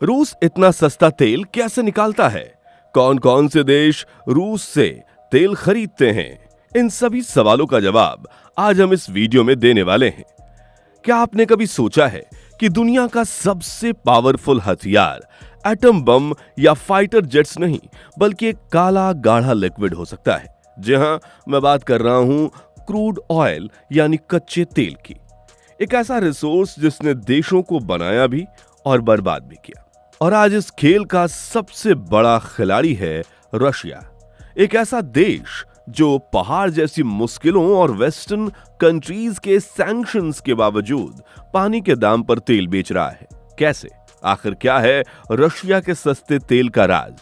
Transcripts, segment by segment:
रूस इतना सस्ता तेल कैसे निकालता है? कौन कौन से देश रूस से तेल खरीदते हैं? इन सभी सवालों का जवाब आज हम इस वीडियो में देने वाले हैं। क्या आपने कभी सोचा है कि दुनिया का सबसे पावरफुल हथियार एटम बम या फाइटर जेट्स नहीं, बल्कि एक काला गाढ़ा लिक्विड हो सकता है? जी हां, मैं बात कर रहा हूं क्रूड ऑयल यानी कच्चे तेल की। एक ऐसा रिसोर्स जिसने देशों को बनाया भी और बर्बाद भी किया। और आज इस खेल का सबसे बड़ा खिलाड़ी है रशिया, एक ऐसा देश जो पहाड़ जैसी मुश्किलों और वेस्टर्न कंट्रीज के सैंक्शंस के बावजूद पानी के दाम पर तेल बेच रहा है। कैसे? आखिर क्या है रशिया के सस्ते तेल का राज?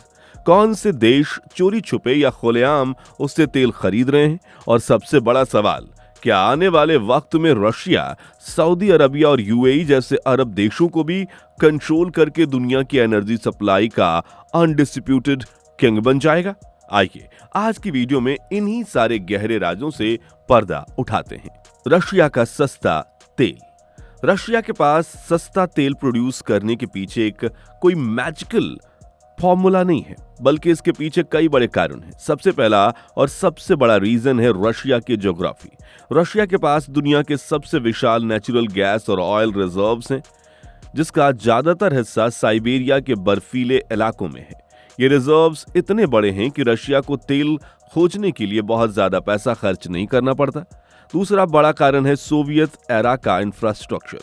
कौन से देश चोरी छुपे या खुलेआम उससे तेल खरीद रहे हैं? और सबसे बड़ा सवाल, क्या आने वाले वक्त में रशिया सऊदी अरबिया और यूएई जैसे अरब देशों को भी कंट्रोल करके दुनिया की एनर्जी सप्लाई का अनडिस्प्यूटेड किंग बन जाएगा? आइए आज की वीडियो में इन्हीं सारे गहरे राजों से पर्दा उठाते हैं। रशिया का सस्ता तेल। रशिया के पास सस्ता तेल प्रोड्यूस करने के पीछे एक कोई मैजिकल फॉर्मूला नहीं है, बल्कि इसके पीछे कई बड़े कारण हैं। सबसे पहला और सबसे बड़ा रीजन है रशिया की ज्योग्राफी। रशिया के पास दुनिया के सबसे विशाल नेचुरल गैस और ऑयल रिजर्व्स हैं, जिसका ज्यादातर हिस्सा साइबेरिया के बर्फीले इलाकों में है। ये रिजर्व्स इतने बड़े हैं कि रशिया को तेल खोजने के लिए बहुत ज्यादा पैसा खर्च नहीं करना पड़ता। दूसरा बड़ा कारण है सोवियत एरा का इंफ्रास्ट्रक्चर।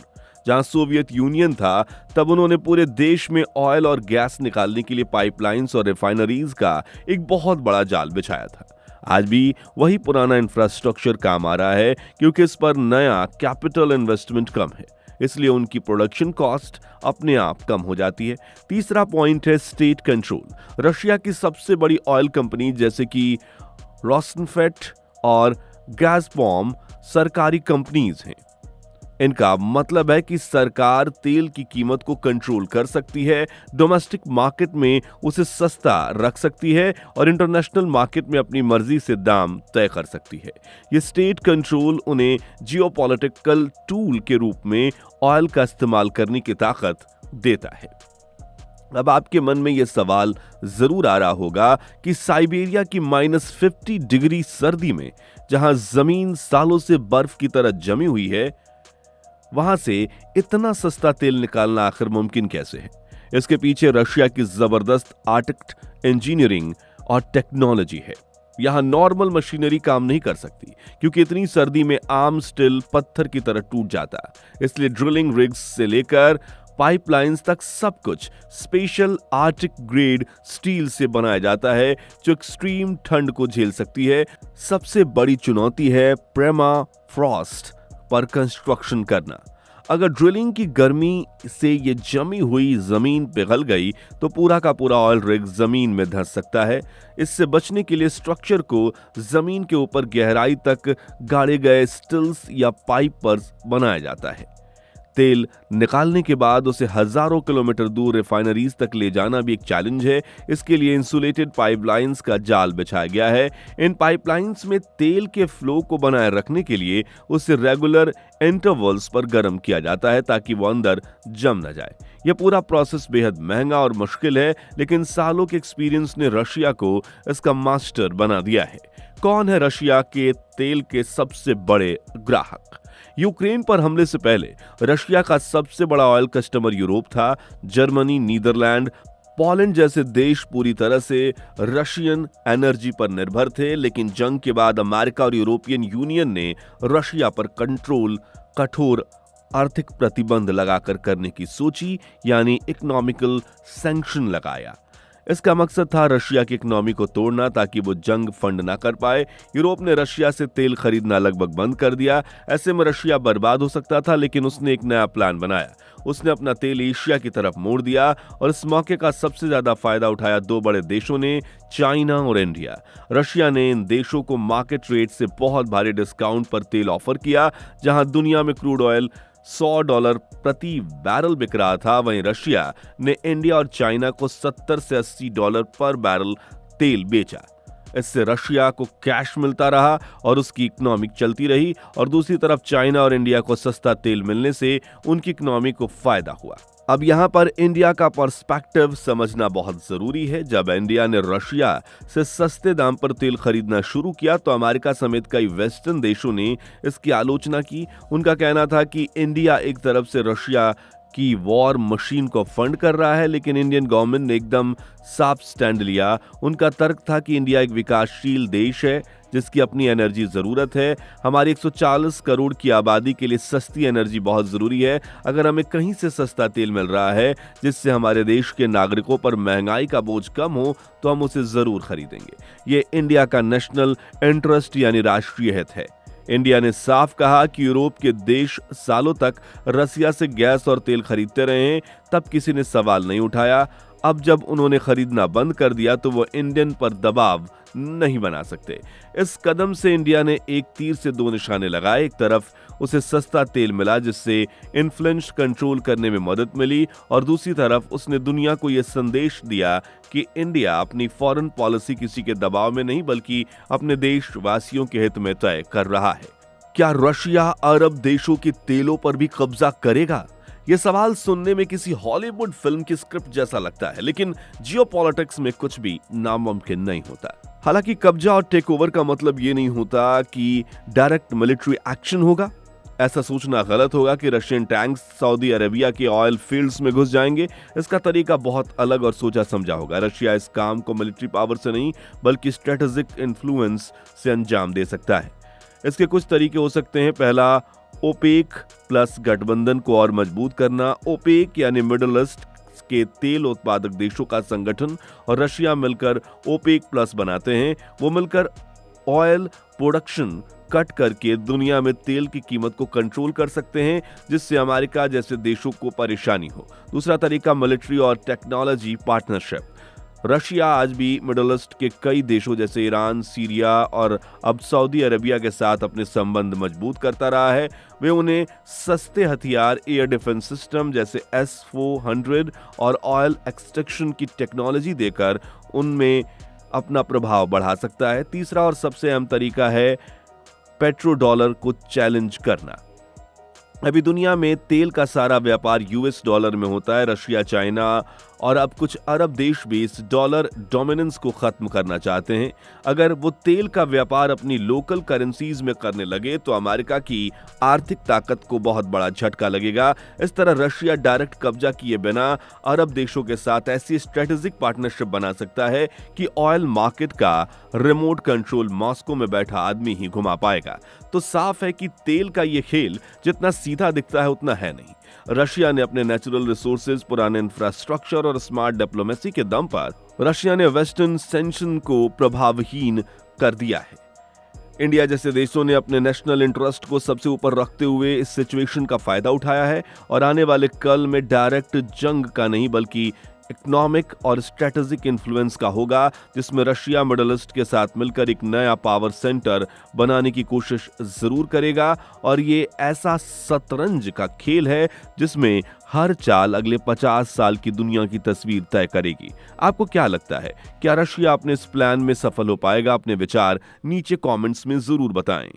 जहां सोवियत यूनियन था, तब उन्होंने पूरे देश में ऑयल और गैस निकालने के लिए पाइपलाइंस और रिफाइनरीज का एक बहुत बड़ा जाल बिछाया था। आज भी वही पुराना इंफ्रास्ट्रक्चर काम आ रहा है, क्योंकि इस पर नया कैपिटल इन्वेस्टमेंट कम है, इसलिए उनकी प्रोडक्शन कॉस्ट अपने आप कम हो जाती है। तीसरा पॉइंट है स्टेट कंट्रोल। रशिया की सबसे बड़ी ऑयल कंपनी जैसे कि रोस्नफेट और गैज़प्रॉम सरकारी कंपनीज हैं। इनका मतलब है कि सरकार तेल की कीमत को कंट्रोल कर सकती है, डोमेस्टिक मार्केट में उसे सस्ता रख सकती है और इंटरनेशनल मार्केट में अपनी मर्जी से दाम तय कर सकती है। ये स्टेट कंट्रोल उन्हें जियोपॉलिटिकल टूल के रूप में ऑयल का इस्तेमाल करने की ताकत देता है। अब आपके मन में यह सवाल जरूर आ रहा होगा कि साइबेरिया की -50 डिग्री सर्दी में, जहां जमीन सालों से बर्फ की तरह जमी हुई है, वहां से इतना सस्ता तेल निकालना आखिर मुमकिन कैसे है? इसके पीछे रशिया की जबरदस्त आर्कटिक इंजीनियरिंग और टेक्नोलॉजी है। यहां नॉर्मल मशीनरी काम नहीं कर सकती, क्योंकि इतनी सर्दी में आर्म स्टील पत्थर की तरह टूट जाता। इसलिए ड्रिलिंग रिग्स से लेकर पाइपलाइंस तक सब कुछ स्पेशल आर्टिक ग्रेड स्टील से बनाया जाता है, जो एक्सट्रीम ठंड को झेल सकती है। सबसे बड़ी चुनौती है परमाफ्रॉस्ट पर कंस्ट्रक्शन करना। अगर ड्रिलिंग की गर्मी से ये जमी हुई जमीन पिघल गई तो पूरा का पूरा ऑयल रिग जमीन में धंस सकता है। इससे बचने के लिए स्ट्रक्चर को जमीन के ऊपर गहराई तक गाड़े गए स्टिल्स या पाइप पर बनाया जाता है। तेल निकालने के बाद उसे हजारों किलोमीटर दूर रिफाइनरीज तक ले जाना भी एक चैलेंज है। इसके लिए इंसुलेटेड पाइपलाइंस का जाल बिछाया गया है। इन पाइपलाइंस में तेल के फ्लो को बनाए रखने के लिए उसे रेगुलर इंटरवल्स पर गर्म किया जाता है, ताकि वो अंदर जम न जाए। यह पूरा प्रोसेस बेहद महंगा और मुश्किल है, लेकिन सालों के एक्सपीरियंस ने रशिया को इसका मास्टर बना दिया है। कौन है रशिया के तेल के सबसे बड़े ग्राहक? यूक्रेन पर हमले से पहले रशिया का सबसे बड़ा ऑयल कस्टमर यूरोप था। जर्मनी, नीदरलैंड, पोलैंड जैसे देश पूरी तरह से रशियन एनर्जी पर निर्भर थे, लेकिन जंग के बाद अमेरिका और यूरोपियन यूनियन ने रशिया पर कठोर आर्थिक प्रतिबंध लगाकर करने की सोची, यानी इकोनॉमिकल सैंक्शन लगाया। इसका मकसद था रशिया की इकोनॉमी को तोड़ना, ताकि वो जंग फंड ना कर पाए। यूरोप ने रशिया से तेल खरीदना लगभग बंद कर दिया। ऐसे में रशिया बर्बाद हो सकता था, लेकिन उसने एक नया प्लान बनाया। उसने अपना तेल एशिया की तरफ मोड़ दिया, और इस मौके का सबसे ज्यादा फायदा उठाया दो बड़े देशों ने, चाइना और इंडिया। रशिया ने इन देशों को मार्केट रेट से बहुत भारी डिस्काउंट पर तेल ऑफर किया। जहां दुनिया में क्रूड ऑयल $100 प्रति बैरल बिक रहा था, वहीं रशिया ने इंडिया और चाइना को $70 से $80 पर बैरल तेल बेचा। इससे रशिया को कैश मिलता रहा और उसकी इकोनॉमी चलती रही, और दूसरी तरफ चाइना और इंडिया को सस्ता तेल मिलने से उनकी इकोनॉमी को फायदा हुआ। अब यहाँ पर इंडिया का पर्सपेक्टिव समझना बहुत जरूरी है। जब इंडिया ने रशिया से सस्ते दाम पर तेल खरीदना शुरू किया तो अमेरिका समेत कई वेस्टर्न देशों ने इसकी आलोचना की। उनका कहना था कि इंडिया एक तरफ से रशिया की वॉर मशीन को फंड कर रहा है, लेकिन इंडियन गवर्नमेंट ने एकदम साफ स्टैंड लिया। उनका तर्क था कि इंडिया एक विकासशील देश है जिसकी अपनी एनर्जी जरूरत है। हमारी 140 करोड़ की आबादी के लिए सस्ती एनर्जी बहुत जरूरी है। अगर हमें कहीं से सस्ता तेल मिल रहा है जिससे हमारे देश के नागरिकों पर महंगाई का बोझ कम हो तो हम उसे जरूर खरीदेंगे। ये इंडिया का नेशनल इंटरेस्ट यानी राष्ट्रीय हित है। इंडिया ने साफ कहा कि यूरोप के देश सालों तक रसिया से गैस और तेल खरीदते रहे हैं, तब किसी ने सवाल नहीं उठाया। अब जब उन्होंने खरीदना बंद कर दिया तो वो इंडियन पर दबाव नहीं बना सकते। इस कदम से इंडिया ने एक तीर से दो निशाने लगाए। एक तरफ उसे सस्ता तेल मिला जिससे इन्फ्लेशन कंट्रोल करने में मदद मिली, और दूसरी तरफ उसने दुनिया को यह संदेश दिया कि इंडिया अपनी फॉरेन पॉलिसी किसी के दबाव में नहीं बल्कि अपने देशवासियों के हित में तय कर रहा है। क्या रशिया अरब देशों के तेलों पर भी कब्जा करेगा? यह सवाल सुनने में किसी हॉलीवुड फिल्म की स्क्रिप्ट जैसा लगता है, लेकिन जियोपॉलिटिक्स में कुछ भी नामुमकिन नहीं होता। हालांकि कब्जा और टेक ओवर का मतलब यह नहीं होता कि डायरेक्ट मिलिट्री एक्शन होगा। ऐसा सोचना गलत होगा कि रशियन टैंक्स सऊदी अरेबिया के ऑयल फील्ड्स में घुस जाएंगे। इसका तरीका बहुत अलग और सोचा समझा होगा। रशिया इस काम को मिलिट्री पावर से नहीं बल्कि स्ट्रेटेजिक इन्फ्लुएंस से अंजाम दे सकता है। इसके कुछ तरीके हो सकते हैं। पहला, ओपेक प्लस गठबंधन को और मजबूत करना। ओपेक यानी मिडिल ईस्ट के तेल उत्पादक देशों का संगठन और रशिया मिलकर ओपेक प्लस बनाते हैं। वो मिलकर ऑयल प्रोडक्शन कट करके दुनिया में तेल की कीमत को कंट्रोल कर सकते हैं, जिससे अमेरिका जैसे देशों को परेशानी हो। दूसरा तरीका, मिलिट्री और टेक्नोलॉजी पार्टनरशिप। रशिया आज भी मिडिल ईस्ट के कई देशों जैसे ईरान, सीरिया और अब सऊदी अरेबिया के साथ अपने संबंध मजबूत करता रहा है। वे उन्हें सस्ते हथियार, एयर डिफेंस सिस्टम जैसे S-400 और ऑयल एक्सट्रैक्शन की टेक्नोलॉजी देकर उनमें अपना प्रभाव बढ़ा सकता है। तीसरा और सबसे अहम तरीका है पेट्रो डॉलर को चैलेंज करना। अभी दुनिया में तेल का सारा व्यापार US डॉलर में होता है। रशिया, चाइना और अब कुछ अरब देश भी इस डॉलर डोमिनेंस को खत्म करना चाहते हैं। अगर वो तेल का व्यापार अपनी लोकल करेंसीज में करने लगे तो अमेरिका की आर्थिक ताकत को बहुत बड़ा झटका लगेगा। इस तरह रशिया डायरेक्ट कब्जा किए बिना अरब देशों के साथ ऐसी स्ट्रेटेजिक पार्टनरशिप बना सकता है कि ऑयल मार्केट का रिमोट कंट्रोल मॉस्को में बैठा आदमी ही घुमा पाएगा। तो साफ है कि तेल का ये खेल जितना सीधा दिखता है उतना है नहीं। रशिया ने अपने नेचुरल रिसोर्सेज, पुराने इंफ्रास्ट्रक्चर और स्मार्ट डिप्लोमेसी के दम पर रशिया ने वेस्टर्न सैंक्शन को प्रभावहीन कर दिया है। इंडिया जैसे देशों ने अपने नेशनल इंटरेस्ट को सबसे ऊपर रखते हुए इस सिचुएशन का फायदा उठाया है और आने वाले कल में डायरेक्ट जंग का नहीं बल्कि इकोनॉमिक और स्ट्रेटेजिक इन्फ्लुएंस का होगा, जिसमें रशिया मिडिल ईस्ट के साथ मिलकर एक नया पावर सेंटर बनाने की कोशिश जरूर करेगा। और ये ऐसा शतरंज का खेल है जिसमें हर चाल अगले 50 साल की दुनिया की तस्वीर तय करेगी। आपको क्या लगता है, क्या रशिया अपने इस प्लान में सफल हो पाएगा? अपने विचार नीचे कमेंट्स में जरूर बताएं।